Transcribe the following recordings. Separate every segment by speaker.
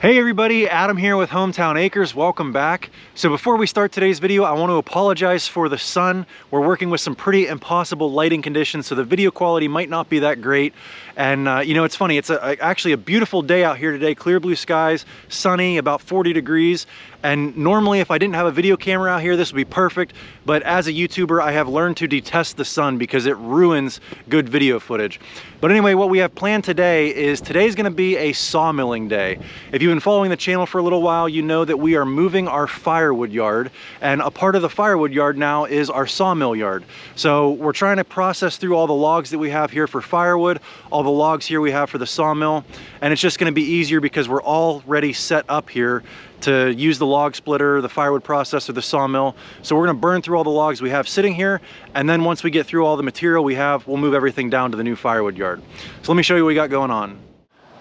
Speaker 1: Hey everybody, Adam here with Hometown Acres. Welcome back. So before we start today's video, I want to apologize for the sun. We're working with some pretty impossible lighting conditions, so the video quality might not be that great. And you know, it's funny, it's actually a beautiful day out here today, clear blue skies, sunny, about 40 degrees. And normally if I didn't have a video camera out here, this would be perfect. But as a YouTuber, I have learned to detest the sun because it ruins good video footage. But anyway, what we have planned today is today's gonna be a sawmilling day. If you've been following the channel for a little while, you know that we are moving our firewood yard, and a part of the firewood yard now is our sawmill yard. So we're trying to process through all the logs that we have here for firewood, all the logs here we have for the sawmill, and it's just gonna be easier because we're already set up here to use the log splitter, the firewood processor, the sawmill. So we're gonna burn through all the logs we have sitting here, and then once we get through all the material we have, we'll move everything down to the new firewood yard. So let me show you what we got going on.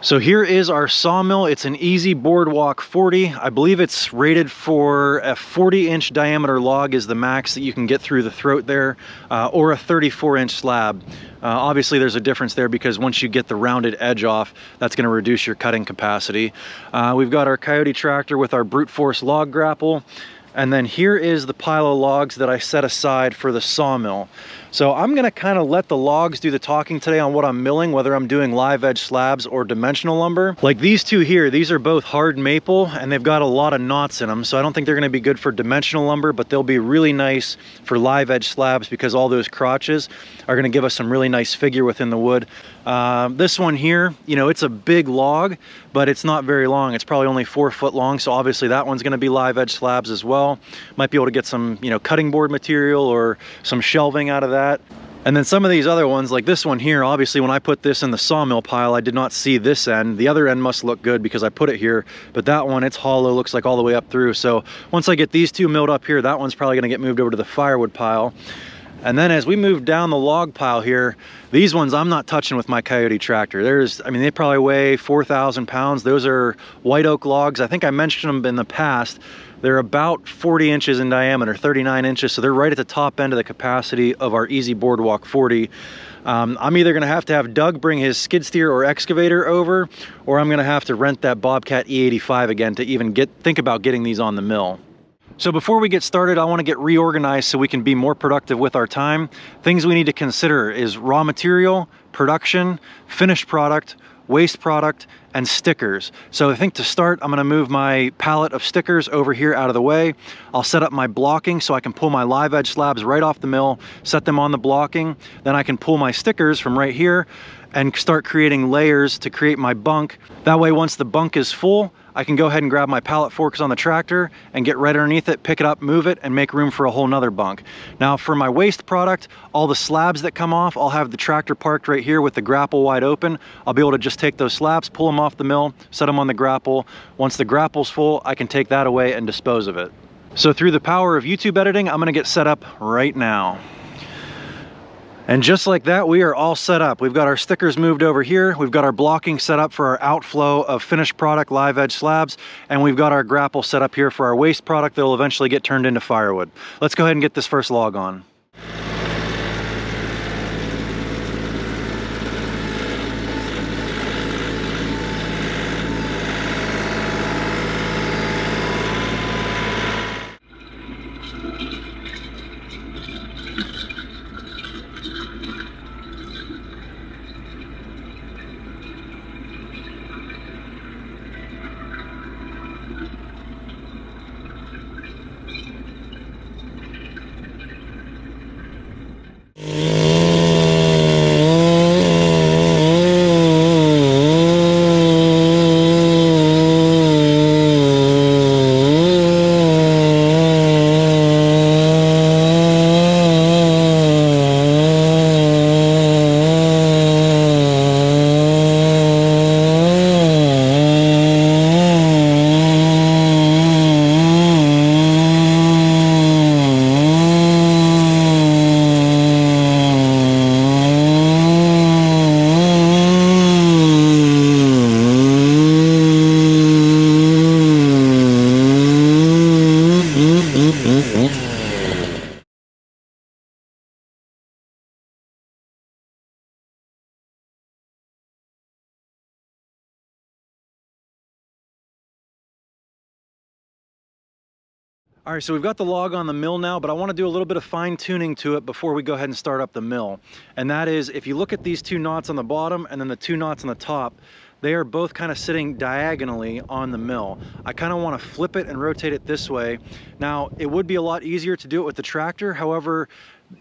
Speaker 1: So here is our sawmill. It's an Easy Boardwalk 40. I believe it's rated for a 40-inch diameter log is the max that you can get through the throat there, or a 34-inch slab. Obviously there's a difference there because once you get the rounded edge off, that's going to reduce your cutting capacity. We've got our Coyote tractor with our brute force log grapple. And then here is the pile of logs that I set aside for the sawmill. So I'm gonna kind of let the logs do the talking today on what I'm milling, whether I'm doing live edge slabs or dimensional lumber. Like these two here, these are both hard maple and they've got a lot of knots in them. So I don't think they're gonna be good for dimensional lumber, but they'll be really nice for live edge slabs because all those crotches are gonna give us some really nice figure within the wood. This one here, you know, it's a big log, but it's not very long. It's probably only 4 foot long. So obviously that one's gonna be live edge slabs as well. Might be able to get some, you know, cutting board material or some shelving out of that. And then some of these other ones, like this one here, obviously when I put this in the sawmill pile, I did not see this end. The other end must look good because I put it here, but that one, it's hollow, looks like all the way up through. So once I get these two milled up here, that one's probably gonna get moved over to the firewood pile. And then as we move down the log pile here, these ones I'm not touching with my Coyote tractor. I mean, they probably weigh 4,000 pounds. Those are white oak logs. I think I mentioned them in the past. They're about 40 inches in diameter, 39 inches. So they're right at the top end of the capacity of our Easy Boardwalk 40. I'm either gonna have to have Doug bring his skid steer or excavator over, or I'm gonna have to rent that Bobcat E85 again to even think about getting these on the mill. So before we get started, I want to get reorganized so we can be more productive with our time. Things we need to consider is raw material, production, finished product, waste product, and stickers. So I think to start, I'm gonna move my pallet of stickers over here out of the way. I'll set up my blocking so I can pull my live edge slabs right off the mill, set them on the blocking. Then I can pull my stickers from right here and start creating layers to create my bunk. That way, once the bunk is full, I can go ahead and grab my pallet forks on the tractor and get right underneath it, pick it up, move it, and make room for a whole nother bunk. Now for my waste product, all the slabs that come off, I'll have the tractor parked right here with the grapple wide open. I'll be able to just take those slabs, pull them off the mill, set them on the grapple. Once the grapple's full, I can take that away and dispose of it. So through the power of YouTube editing, I'm gonna get set up right now. And just like that, we are all set up. We've got our stickers moved over here. We've got our blocking set up for our outflow of finished product live edge slabs. And we've got our grapple set up here for our waste product that will eventually get turned into firewood. Let's go ahead and get this first log on. All right, so we've got the log on the mill now, but I want to do a little bit of fine tuning to it before we go ahead and start up the mill. And that is, if you look at these two knots on the bottom and then the two knots on the top, they are both kind of sitting diagonally on the mill. I kind of want to flip it and rotate it this way. Now, it would be a lot easier to do it with the tractor. However,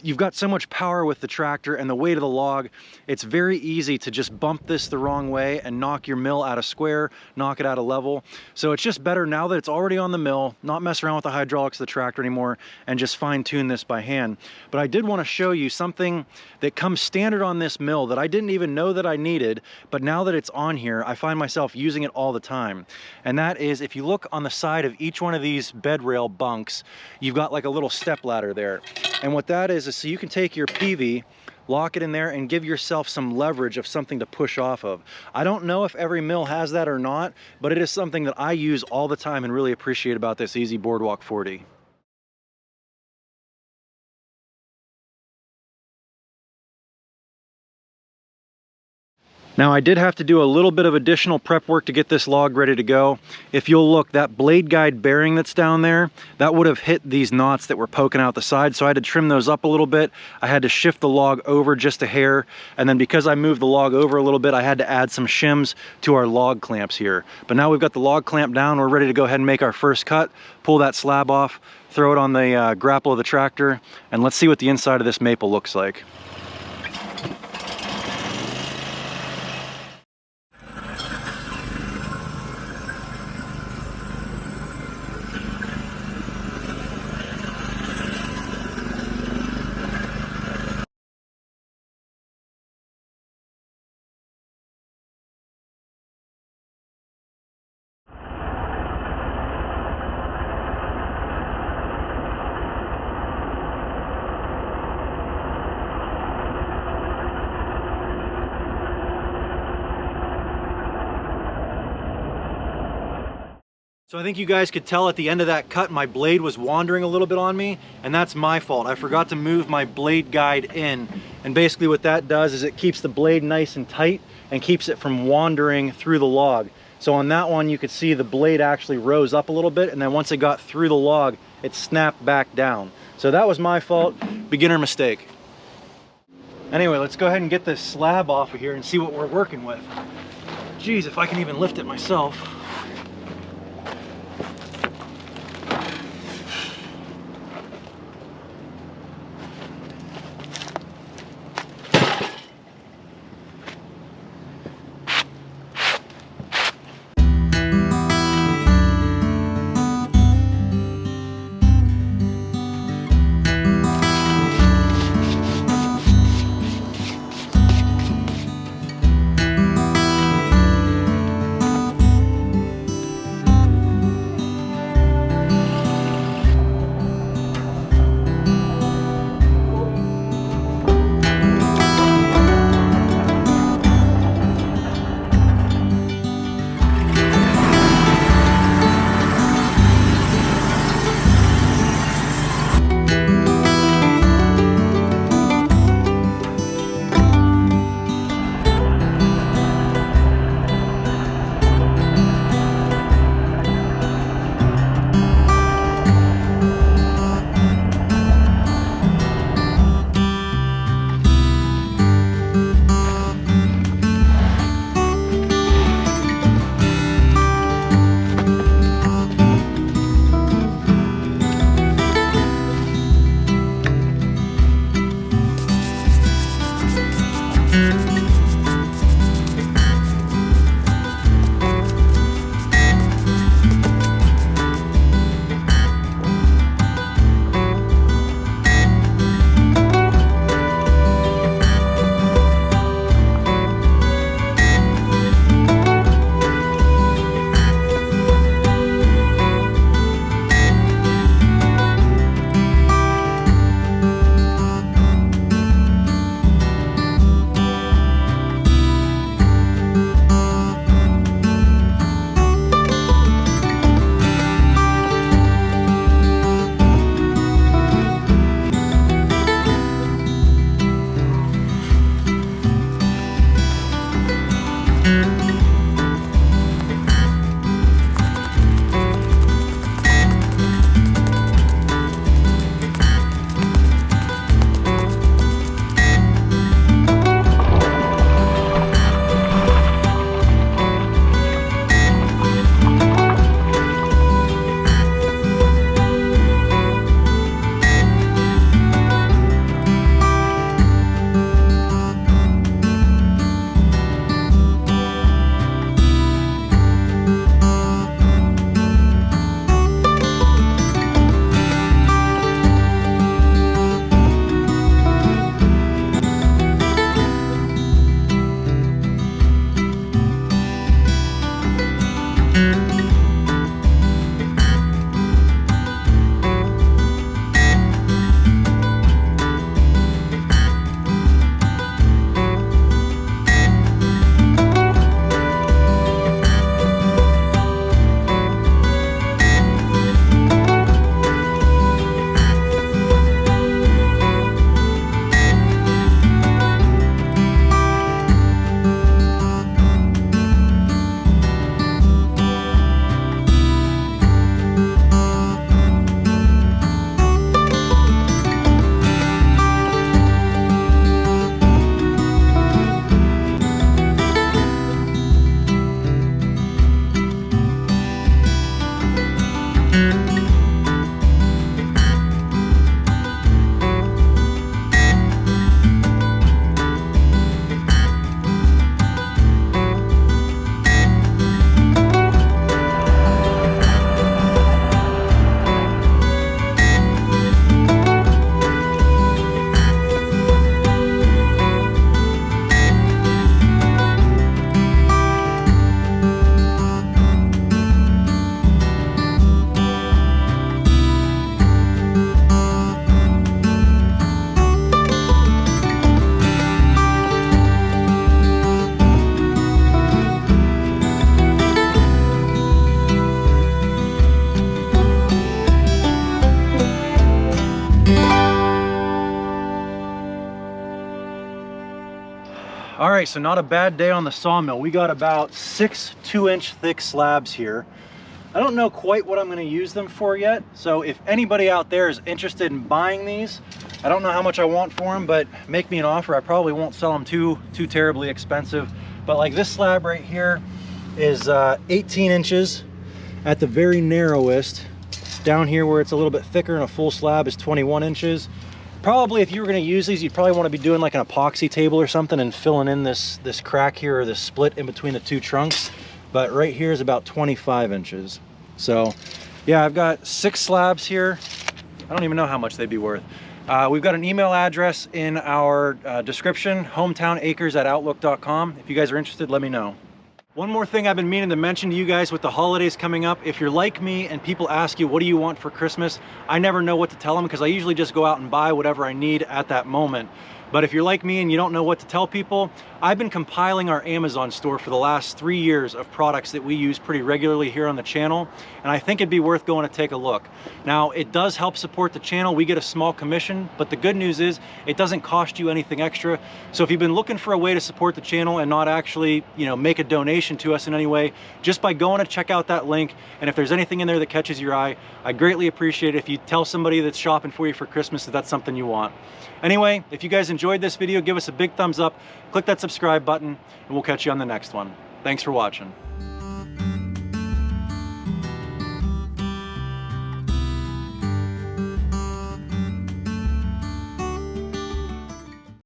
Speaker 1: you've got so much power with the tractor and the weight of the log, it's very easy to just bump this the wrong way and knock your mill out of square, knock it out of level. So it's just better now that it's already on the mill, not mess around with the hydraulics of the tractor anymore and just fine tune this by hand. But I did want to show you something that comes standard on this mill that I didn't even know that I needed, but now that it's on here, I find myself using it all the time. And that is, if you look on the side of each one of these bed rail bunks, you've got like a little step ladder there. And what that is so you can take your PV, lock it in there, and give yourself some leverage of something to push off of. I don't know if every mill has that or not, but it is something that I use all the time and really appreciate about this Easy Boardwalk 40. Now I did have to do a little bit of additional prep work to get this log ready to go. If you'll look, that blade guide bearing that's down there, that would have hit these knots that were poking out the side, so I had to trim those up a little bit. I had to shift the log over just a hair, and then because I moved the log over a little bit, I had to add some shims to our log clamps here. But now we've got the log clamp down, we're ready to go ahead and make our first cut, pull that slab off, throw it on the grapple of the tractor, and let's see what the inside of this maple looks like. So I think you guys could tell at the end of that cut, my blade was wandering a little bit on me, and that's my fault. I forgot to move my blade guide in. And basically what that does is it keeps the blade nice and tight and keeps it from wandering through the log. So on that one, you could see the blade actually rose up a little bit, and then once it got through the log, it snapped back down. So that was my fault, beginner mistake. Anyway, let's go ahead and get this slab off of here and see what we're working with. Geez, if I can even lift it myself. All right, so not a bad day on the sawmill. We got about 6 2-inch thick slabs here. I don't know quite what I'm going to use them for yet, so if anybody out there is interested in buying these, I don't know how much I want for them, but make me an offer. I probably won't sell them too terribly expensive. But like this slab right here is 18 inches at the very narrowest. Down here where it's a little bit thicker and a full slab is 21 inches. Probably if you were going to use these, you'd probably want to be doing like an epoxy table or something and filling in this crack here, or this split in between the two trunks. But right here is about 25 inches. So yeah, I've got 6 slabs here. I don't even know how much they'd be worth. We've got an email address in our description, hometownacres@outlook.com. If you guys are interested, let me know. One more thing I've been meaning to mention to you guys with the holidays coming up. If you're like me and people ask you, what do you want for Christmas? I never know what to tell them because I usually just go out and buy whatever I need at that moment. But if you're like me and you don't know what to tell people, I've been compiling our Amazon store for the last 3 years of products that we use pretty regularly here on the channel, and I think it'd be worth going to take a look. Now, it does help support the channel. We get a small commission, but the good news is it doesn't cost you anything extra. So if you've been looking for a way to support the channel and not actually, make a donation to us in any way, just by going to check out that link, and if there's anything in there that catches your eye, I greatly appreciate it if you tell somebody that's shopping for you for Christmas that that's something you want. Anyway, if you guys enjoyed this video, give us a big thumbs up, click that subscribe button, and we'll catch you on the next one. Thanks for watching.